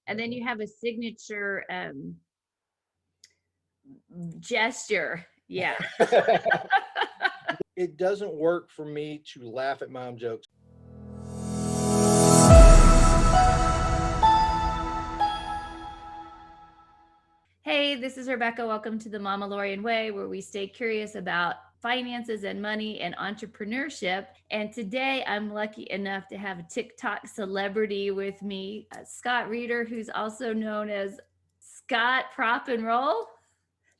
And then you have a signature gesture. Yeah. It doesn't work for me to laugh at my own jokes. Hey, this is Rebecca. Welcome to the Mama Lorian Way, where we stay curious about finances and money and entrepreneurship. And today I'm lucky enough to have a TikTok celebrity with me, Scott Reeder, who's also known as Scott Prop and Roll.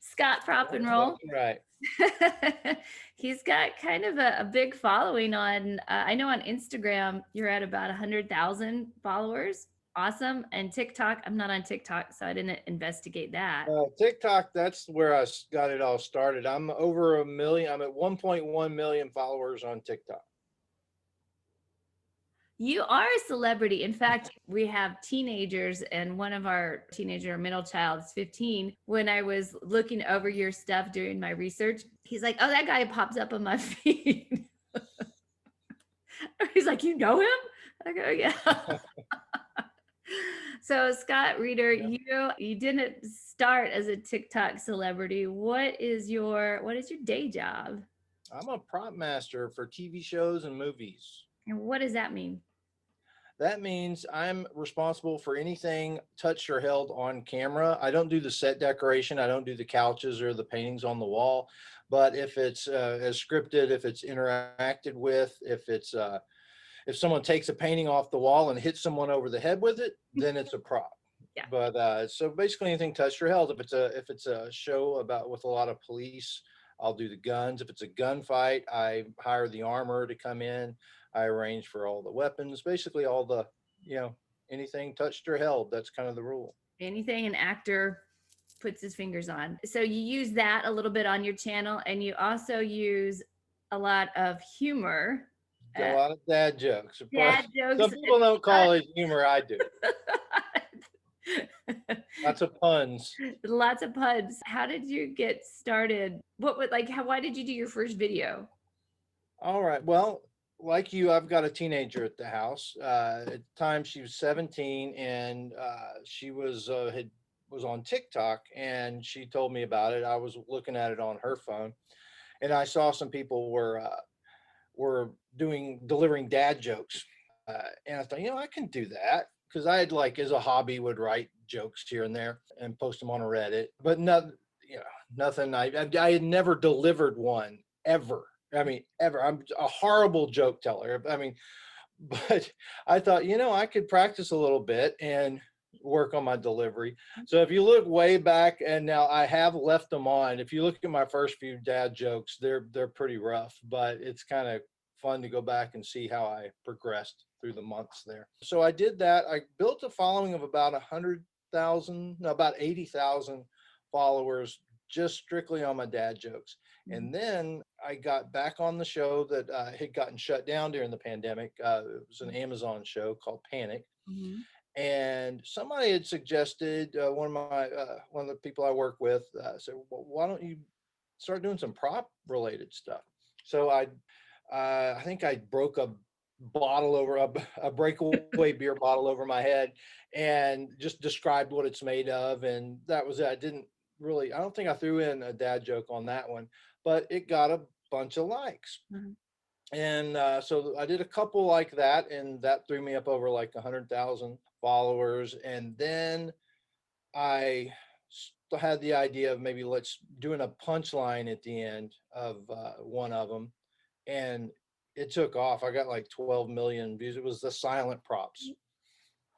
Scott Prop and Roll. That's right. He's got kind of a big following on, I know on Instagram, you're at about 100,000 followers. Awesome. And TikTok, I'm not on TikTok, so I didn't investigate that. TikTok, that's where got it all started. I'm over a million. I'm at 1.1 million followers on TikTok. You are a celebrity. In fact, we have teenagers, and one of our teenager, our middle child, is 15. When I was looking over your stuff during my research, he's like, "Oh, that guy pops up on my feed." He's like, "You know him?" I go, "Yeah." So, Scott Reeder, Yeah. you didn't start as a TikTok celebrity. What is your day job? I'm a prop master for TV shows and movies. And what does that mean? That means I'm responsible for anything touched or held on camera. I don't do the set decoration. I don't do the couches or the paintings on the wall. But if it's as scripted, if it's interacted with, if someone takes a painting off the wall and hits someone over the head with it, then it's a prop. Yeah. But so basically anything touched or held. If it's a show about with a lot of police, I'll do the guns. If it's a gunfight, I hire the armor to come in. I arrange for all the weapons, basically all the, anything touched or held. That's kind of the rule. Anything an actor puts his fingers on. So you use that a little bit on your channel, and you also use a lot of humor. A lot of dad jokes. Dad jokes. Some people don't call it humor. I do. Lots of puns. Lots of puns. How did you get started? Why did you do your first video? All right. Well, like you, I've got a teenager at the house. At the time, she was 17, and she was on TikTok, and she told me about it. I was looking at it on her phone, and I saw some people were delivering dad jokes, and I thought, I can do that, because I had, like, as a hobby, would write jokes here and there and post them on Reddit, but nothing. I had never delivered one ever. I mean, ever. I'm a horrible joke teller. I mean, but I thought, I could practice a little bit and work on my delivery. So if you look way back, and now I have left them on, if you look at my first few dad jokes, they're pretty rough, but it's kind of fun to go back and see how I progressed through the months there. So I did that. I built a following of about 80,000 followers, just strictly on my dad jokes. And then I got back on the show that had gotten shut down during the pandemic. It was an Amazon show called Panic. Mm-hmm. And somebody had suggested, one of the people I work with said, "Well, why don't you start doing some prop related stuff?" So I think I broke a breakaway beer bottle over my head and just described what it's made of. And that was it. I don't think I threw in a dad joke on that one, but it got a bunch of likes. Mm-hmm. And so I did a couple like that, and that threw me up over like 100,000 followers. And then I had the idea of maybe doing a punchline at the end of one of them, and it took off. I got like 12 million views. It was the silent props,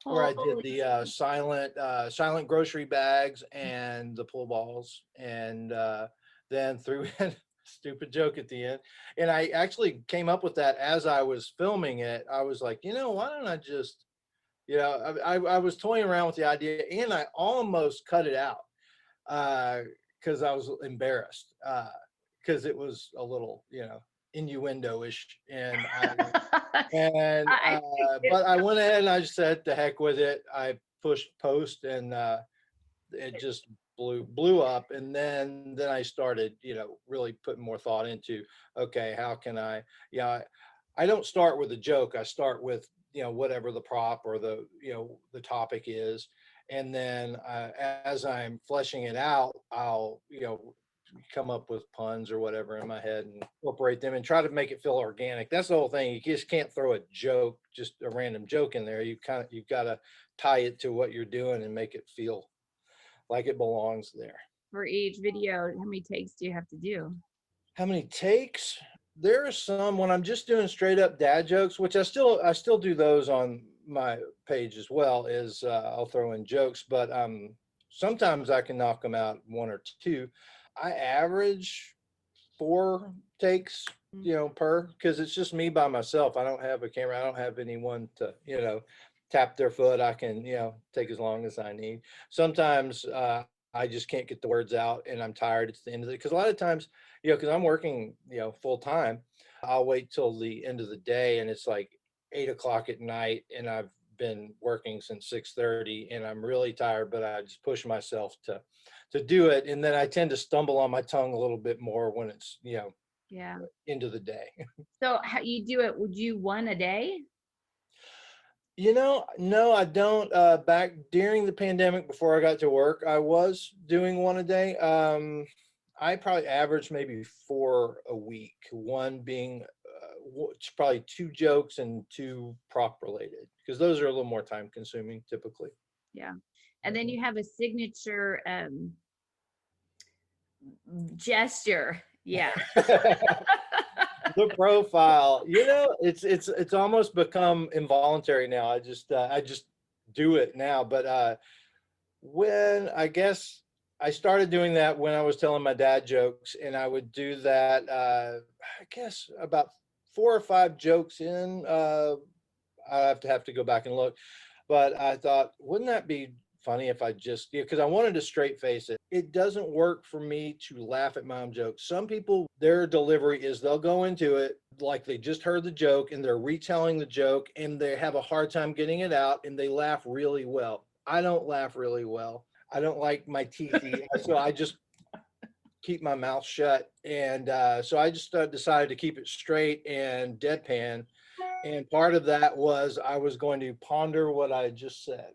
where I did the silent grocery bags and the pull balls, and then threw in a stupid joke at the end. And I actually came up with that as I was filming it. I was like, why don't I just, I was toying around with the idea, and I almost cut it out because I was embarrassed, because it was a little, innuendo-ish, but I went ahead and I just said, "The heck with it." I pushed post, and it just blew up. And then I started, really putting more thought into, okay, how can I don't start with a joke. I start with whatever the prop or the topic is. And then as I'm fleshing it out, I'll, come up with puns or whatever in my head and incorporate them and try to make it feel organic. That's the whole thing. You just can't throw a joke, just a random joke in there. You've got to tie it to what you're doing and make it feel like it belongs there. For each video, how many takes do you have to do? How many takes? There are some when I'm just doing straight up dad jokes, which I still do those on my page as well. Is I'll throw in jokes, but sometimes I can knock them out one or two. I average 4 takes, per, because it's just me by myself. I don't have a camera. I don't have anyone to, tap their foot. I can, take as long as I need. Sometimes I just can't get the words out and I'm tired. It's the end of it. Because a lot of times, because I'm working, full time, I'll wait till the end of the day and it's like 8 o'clock at night and I've been working since 6:30 and I'm really tired, but I just push myself to do it. And then I tend to stumble on my tongue a little bit more when it's, Yeah. into the day. So how you do it? Would you one a day? No, I don't. Back during the pandemic, before I got to work, I was doing one a day. I probably averaged maybe 4 a week, one being it's probably 2 jokes and 2 prop related, because those are a little more time consuming typically. Yeah. And then you have a signature gesture. Yeah. The profile, it's almost become involuntary now. I just do it now. But when I guess I started doing that when I was telling my dad jokes, and I would do that I guess about 4 or 5 jokes in. I have to go back and look, but I thought, wouldn't that be funny if I just, because I wanted to straight face it. It doesn't work for me to laugh at my own jokes. Some people, their delivery is they'll go into it like they just heard the joke and they're retelling the joke and they have a hard time getting it out and they laugh really well. I don't laugh really well. I don't like my teeth, so I just keep my mouth shut. And so I just decided to keep it straight and deadpan. And part of that was I was going to ponder what I just said.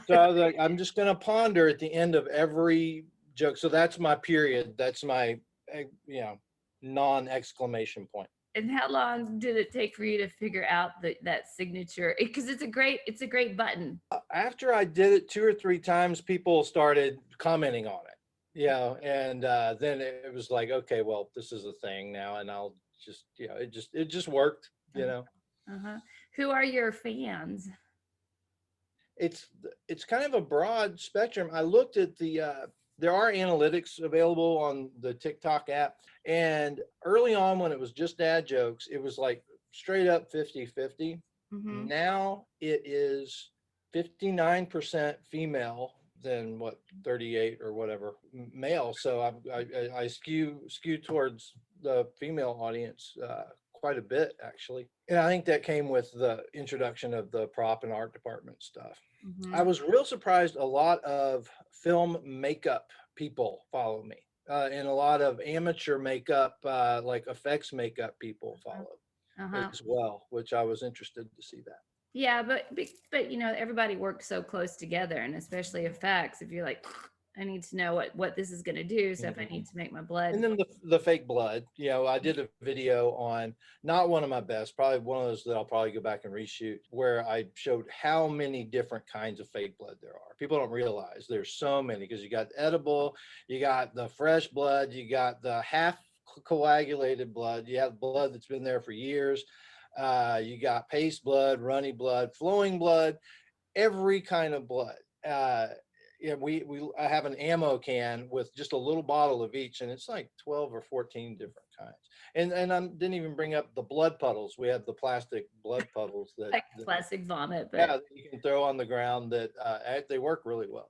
So I was like, I'm just going to ponder at the end of every joke. So that's my period. That's my, non-exclamation point. And how long did it take for you to figure out that signature? Because it's a great button. After I did it 2 or 3 times, people started commenting on it. And then it was like, okay, well, this is a thing now, and I'll just, it just worked. Uh-huh. Who are your fans? It's kind of a broad spectrum. I looked at there are analytics available on the TikTok app, and early on when it was just dad jokes, it was like straight up 50-50. Mm-hmm. Now it is 59% female than 38 or whatever male. So I skew towards the female audience quite a bit, actually. And I think that came with the introduction of the prop and art department stuff. Mm-hmm. I was real surprised. A lot of film makeup people follow me, and a lot of amateur makeup, like effects makeup people follow as well, which I was interested to see that. Yeah, but everybody works so close together, and especially effects. If you're like, I need to know what this is going to do, so if I need to make my blood. And then the fake blood, I did a video on, not one of my best, probably one of those that I'll probably go back and reshoot, where I showed how many different kinds of fake blood there are. People don't realize there's so many, because you got edible, you got the fresh blood, you got the half coagulated blood, you have blood that's been there for years, you got paste blood, runny blood, flowing blood, every kind of blood. I have an ammo can with just a little bottle of each, and it's like 12 or 14 different kinds. And I didn't even bring up the blood puddles. We have the plastic blood puddles that, like plastic vomit, but that you can throw on the ground that they work really well.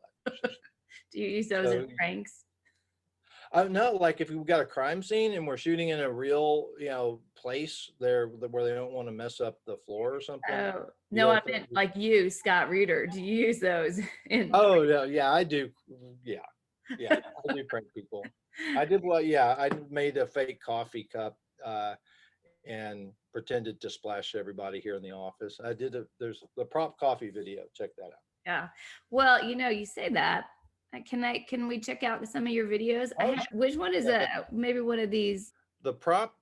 Do you use those in pranks? No, like if we've got a crime scene and we're shooting in a real, place there where they don't want to mess up the floor or something. Oh, no, I meant like you, Scott Reeder. Do you use those in? Oh, no, yeah, I do. Yeah, I do prank people. I did I made a fake coffee cup and pretended to splash everybody here in the office. There's the prop coffee video. Check that out. Yeah. Well, you say that. Can we check out some of your videos? Oh, Which one is sure. maybe one of these? The prop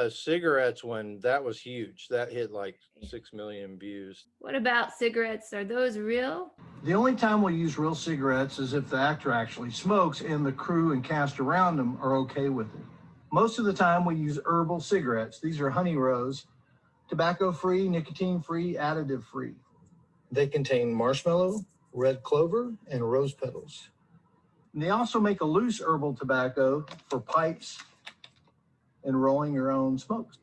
cigarettes one, that was huge. That hit like 6 million views. What about cigarettes? Are those real? The only time we'll use real cigarettes is if the actor actually smokes and the crew and cast around him are okay with it. Most of the time we use herbal cigarettes. These are honey rose, tobacco-free, nicotine-free, additive-free. They contain marshmallow, red clover, and rose petals. And they also make a loose herbal tobacco for pipes and rolling your own smokes.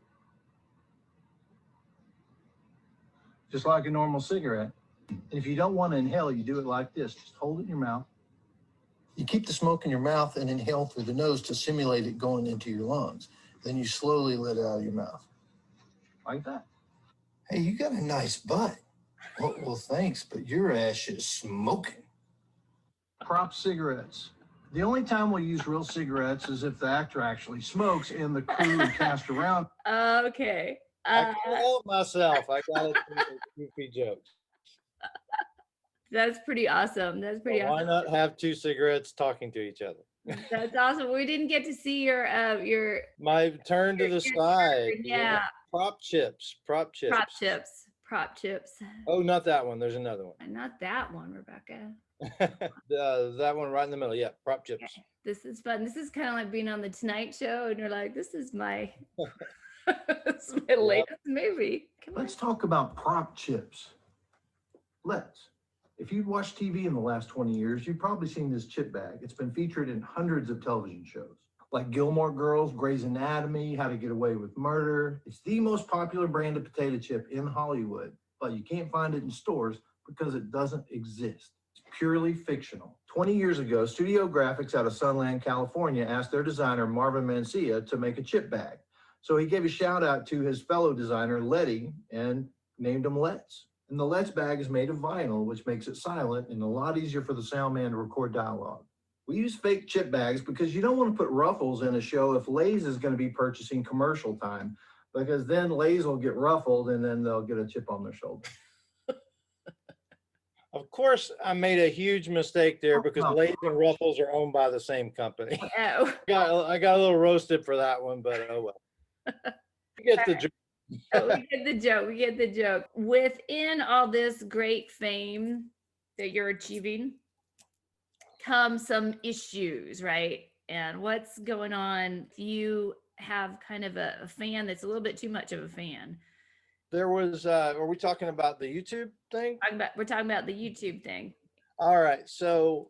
Just like a normal cigarette. And if you don't want to inhale, you do it like this. Just hold it in your mouth. You keep the smoke in your mouth and inhale through the nose to simulate it going into your lungs. Then you slowly let it out of your mouth. Like that. Hey, you got a nice butt. Well, thanks, but your ass is smoking. Prop cigarettes. The only time we'll use real cigarettes is if the actor actually smokes and the crew and cast around. Okay. I can't help myself. I got a goofy joke. That's pretty awesome. That's pretty Well, awesome. why not have two cigarettes talking to each other? That's awesome. We didn't get to see your My turn to the side. yeah. Prop chips. Prop chips. Oh, not that one. There's another one. Not that one, Rebecca. That one right in the middle. Yeah, prop chips. Okay. This is fun. This is kind of like being on the Tonight Show, and you're like, this is my, this is my latest movie. Let's talk about prop chips. Let's. If you've watched TV in the last 20 years, you've probably seen this chip bag. It's been featured in hundreds of television shows, like Gilmore Girls, Grey's Anatomy, How to Get Away with Murder. It's the most popular brand of potato chip in Hollywood, but you can't find it in stores because it doesn't exist. It's purely fictional. 20 years ago, Studio Graphics out of Sunland, California, asked their designer, Marvin Mancia, to make a chip bag. So he gave a shout out to his fellow designer, Letty, and named him Let's. And the Let's bag is made of vinyl, which makes it silent and a lot easier for the sound man to record dialogue. We use fake chip bags because you don't want to put Ruffles in a show if Lay's is going to be purchasing commercial time, because then Lay's will get ruffled and then they'll get a chip on their shoulder. Of course, I made a huge mistake there because Lay's and Ruffles are owned by the same company. Oh. I got a little roasted for that one, but oh well. You get the joke. We get the joke. Within all this great fame that you're achieving come some issues, right? And what's going on if you have kind of a fan that's a little bit too much of a fan? There was, are we talking about the YouTube thing? We're talking about the YouTube thing. All right. So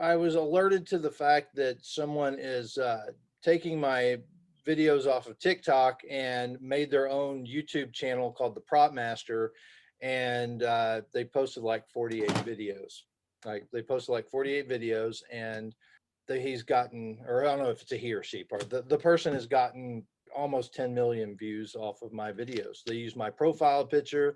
I was alerted to the fact that someone is taking my videos off of TikTok and made their own YouTube channel called the Prop Master. And they posted like 48 videos. They posted like 48 videos, and he's gotten, or I don't know if it's a he or she part, the person has gotten almost 10 million views off of my videos. They use my profile picture.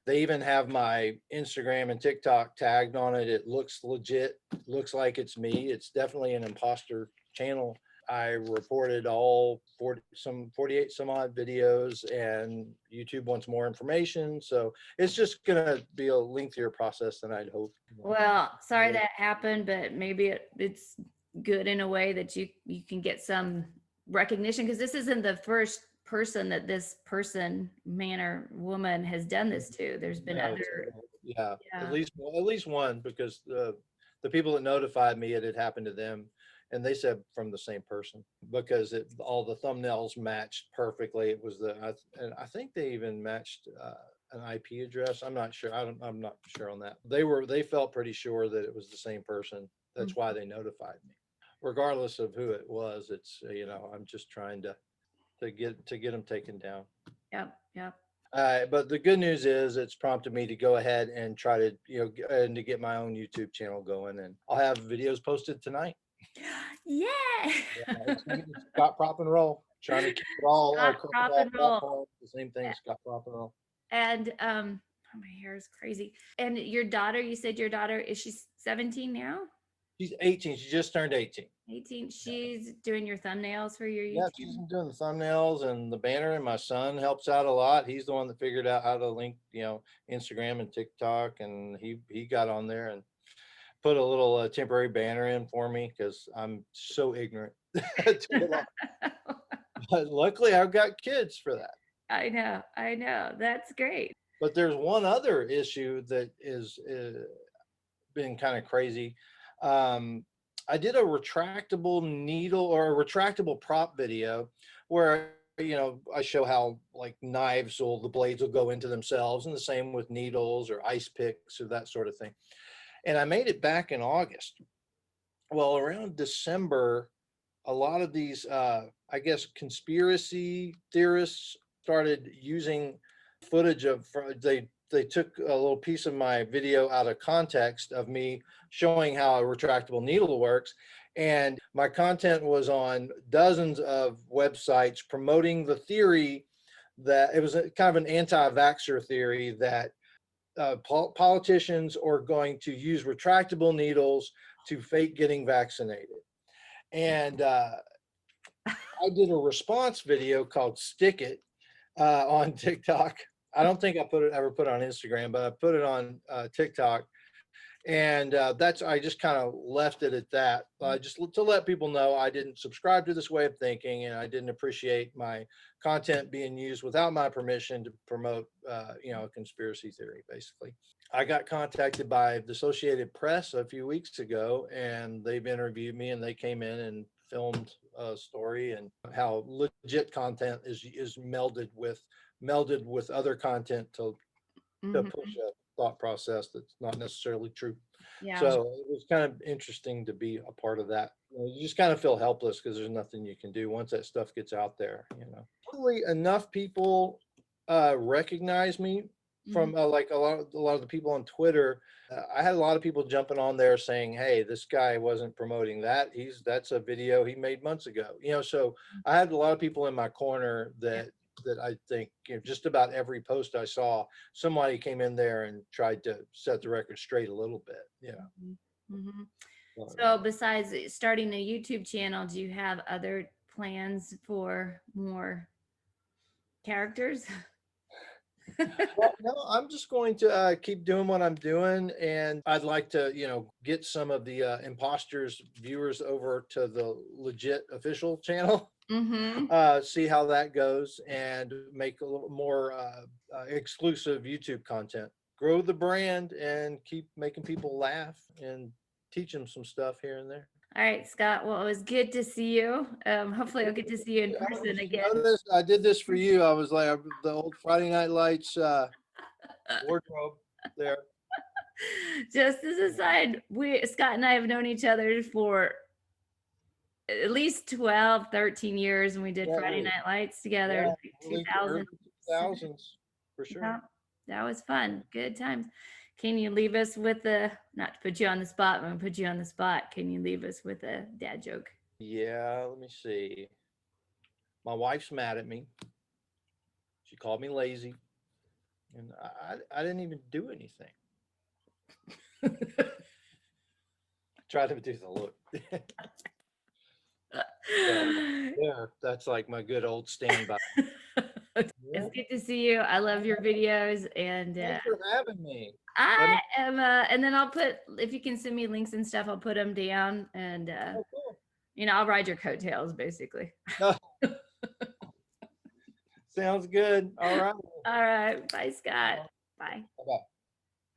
They even have my Instagram and TikTok tagged on it. It looks legit, looks like it's me. It's definitely an imposter channel. I reported all 48 some odd videos, and YouTube wants more information. So it's just going to be a lengthier process than I'd hoped. Well, sorry that happened, but maybe it's good in a way that you can get some recognition, because this isn't the first person that this person, man or woman, has done this to. There's been other. Yeah, at least one, because the people that notified me, it had happened to them. And they said from the same person, because all the thumbnails matched perfectly. It was and I think they even matched an IP address. I'm not sure. I'm not sure on that. They felt pretty sure that it was the same person. That's why they notified me. Regardless of who it was, it's, I'm just trying to get them taken down. Yep. But the good news is it's prompted me to go ahead and try to, and to get my own YouTube channel going, and I'll have videos posted tonight. Yeah. ScottPropandRoll. Trying to keep it all. ScottPropandRoll. The same thing, ScottPropandRoll. And my hair is crazy. And your daughter, you said your daughter, is she 17 now? She's 18. She just turned 18. 18. She's doing your thumbnails for your Yeah, YouTube. she's been doing the thumbnails and the banner, and my son helps out a lot. He's the one that figured out how to link, Instagram and TikTok, and he got on there and put a little temporary banner in for me because I'm so ignorant to it all. But luckily, I've got kids for that. I know. That's great. But there's one other issue that is been kind of crazy. I did a retractable needle or a retractable prop video where I show how like knives the blades will go into themselves, and the same with needles or ice picks or that sort of thing. And I made it back in August. Well, around December, a lot of these, I guess, conspiracy theorists started using footage of, they took a little piece of my video out of context of me showing how a retractable needle works. And my content was on dozens of websites promoting the theory that it was kind of an anti-vaxxer theory that politicians are going to use retractable needles to fake getting vaccinated. And I did a response video called Stick It on TikTok. I don't think I ever put it on Instagram, but I put it on TikTok. And I just kind of left it at that. Just to let people know I didn't subscribe to this way of thinking, and I didn't appreciate my content being used without my permission to promote, a conspiracy theory, basically. I got contacted by the Associated Press a few weeks ago, and they've interviewed me, and they came in and filmed a story and how legit content is melded with other content to push a thought process that's not necessarily true. Yeah. So it was kind of interesting to be a part of that. You just kind of feel helpless because there's nothing you can do once that stuff gets out there. Hopefully enough people recognize me from like a lot of the people on Twitter. I had a lot of people jumping on there saying, "Hey, this guy wasn't promoting that. That's a video he made months ago." So I had a lot of people in my corner that I think just about every post I saw, somebody came in there and tried to set the record straight a little bit. So besides starting a YouTube channel, do you have other plans for more characters? Well, no, I'm just going to keep doing what I'm doing, and I'd like to, get some of the imposters viewers over to the legit official channel. See how that goes, and make a little more exclusive YouTube content. Grow the brand and keep making people laugh and teach them some stuff here and there. All right, Scott. Well, it was good to see you. Hopefully I'll get to see you in person again. I did this for you. I was like the old Friday Night Lights wardrobe there. Just as a side, Scott and I have known each other for at least 12, 13 years, and we did Friday Night Lights together in 2000s for sure. Yeah, that was fun. Good times. Can you leave us with not to put you on the spot, but I'm gonna put you on the spot. Can you leave us with a dad joke? Yeah, let me see. My wife's mad at me. She called me lazy, and I didn't even do anything. Try to do the look. Yeah, that's like my good old standby. It's good to see you. I love your videos, and thanks for having me. I am. And then I'll put, if you can send me links and stuff, I'll put them down, and cool. I'll ride your coattails, basically. Sounds good. All right. All right. Bye, Scott. Bye. Bye-bye.